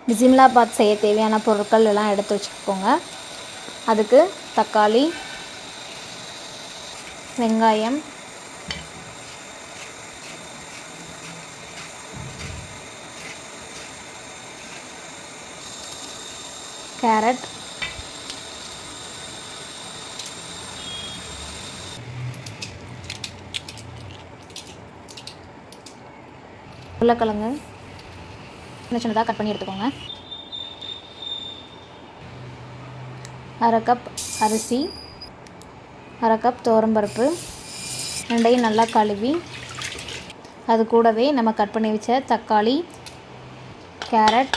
பிசிமிலாபாத் செய்ய தேவையான பொருட்கள் எல்லாம் எடுத்து வச்சுக்கோங்க. அதுக்கு தக்காளி, வெங்காயம், கேரட், உருளைக்கிழங்கு சின்னதாக கட் பண்ணி எடுத்துக்கோங்க. 1/2 கப் அரிசி, 1/2 கப் துவரம்பருப்பு, ரெண்டையும் நல்லா கழுவி அது கூடவே நம்ம கட் பண்ணி வச்ச தக்காளி, கேரட்,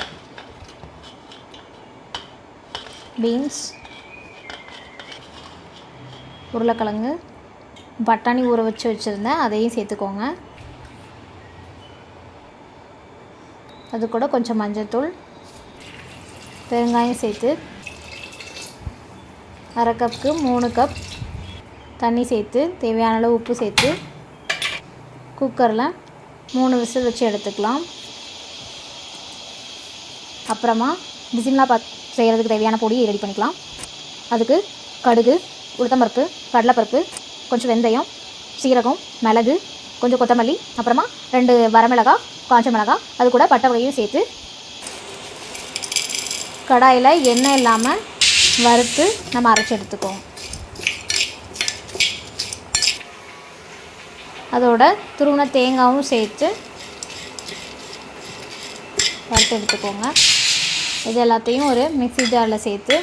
பீன்ஸ், உருளைக்கிழங்கு, பட்டாணி ஊற வச்சுருந்தேன், அதையும் சேர்த்துக்கோங்க. அது கூட கொஞ்சம் மஞ்சள்தூள், பெருங்காயம் சேர்த்து 1/2 கப்புக்கு 3 கப் தண்ணி சேர்த்து தேவையான அளவு உப்பு சேர்த்து குக்கரில் 3 விசில் வச்சு எடுத்துக்கலாம். அப்புறமா பிசிமிலாபாத் செய்கிறதுக்கு தேவையான பொடி ரெடி பண்ணிக்கலாம். அதுக்கு கடுகு, உளுத்தம்பருப்பு, கடலைப்பருப்பு, கொஞ்சம் வெந்தயம், சீரகம், மிளகு, கொஞ்சம் கொத்தமல்லி, அப்புறமா 2 வரமிளகாய், காஞ்ச மிளகாய், அது கூட பட்டை வகையும் சேர்த்து கடாயில் எண்ணெய் இல்லாமல் வறுத்து நம்ம அரைச்சி எடுத்துக்குவோம். அதோட துருவின தேங்காயும் சேர்த்து வறுத்து எடுத்துக்கோங்க. இது எல்லாத்தையும் ஒரு மிக்ஸி ஜாரில் சேர்த்து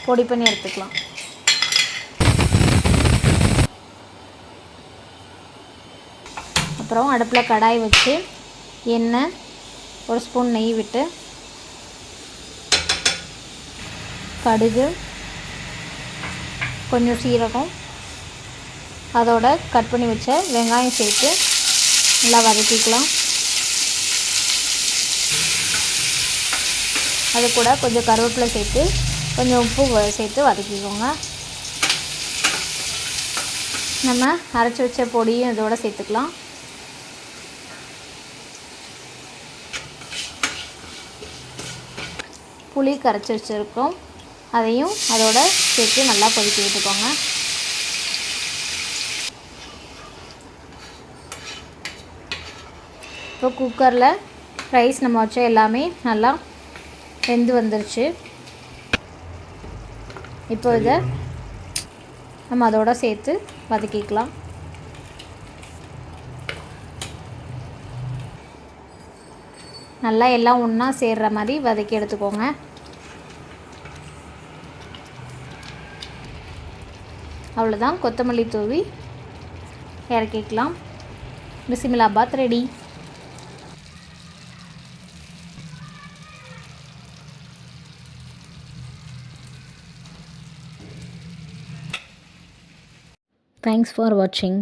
பொடி பண்ணி எடுத்துக்கலாம். அப்புறம் அடுப்பில் கடாய் வச்சு எண்ணெய், 1 ஸ்பூன் நெய் விட்டு கடுகு, கொஞ்சம் சீரகம், அதோட கட் பண்ணி வச்ச வெங்காயம் சேர்த்து நல்லா வதக்கிக்கலாம். அது கூட கொஞ்சம் கருவேப்பிலை சேர்த்து கொஞ்சம் உப்பு சேர்த்து வதக்கிக்கோங்க. நம்ம அரைச்சி வச்ச பொடியும் இதோடு சேர்த்துக்கலாம். புளி கரைச்சி வச்சுருக்கோம், அதையும் அதோட சேர்த்து நல்லா கொதிக்க விட்டுக்கோங்க. இப்போ குக்கரில் ரைஸ் நம்ம வச்ச எல்லாமே நல்லா வெந்து வந்துருச்சு. இப்போ இதை நம்ம அதோட சேர்த்து வதக்கிக்கலாம். நல்லா எல்லாம் ஒன்றா சேர்கிற மாதிரி வதக்கி எடுத்துக்கோங்க. அவ்வளோதான், கொத்தமல்லி தூவி இறக்கிக்கலாம். பிசிமிலாபாத் ரெடி. Thanks for watching.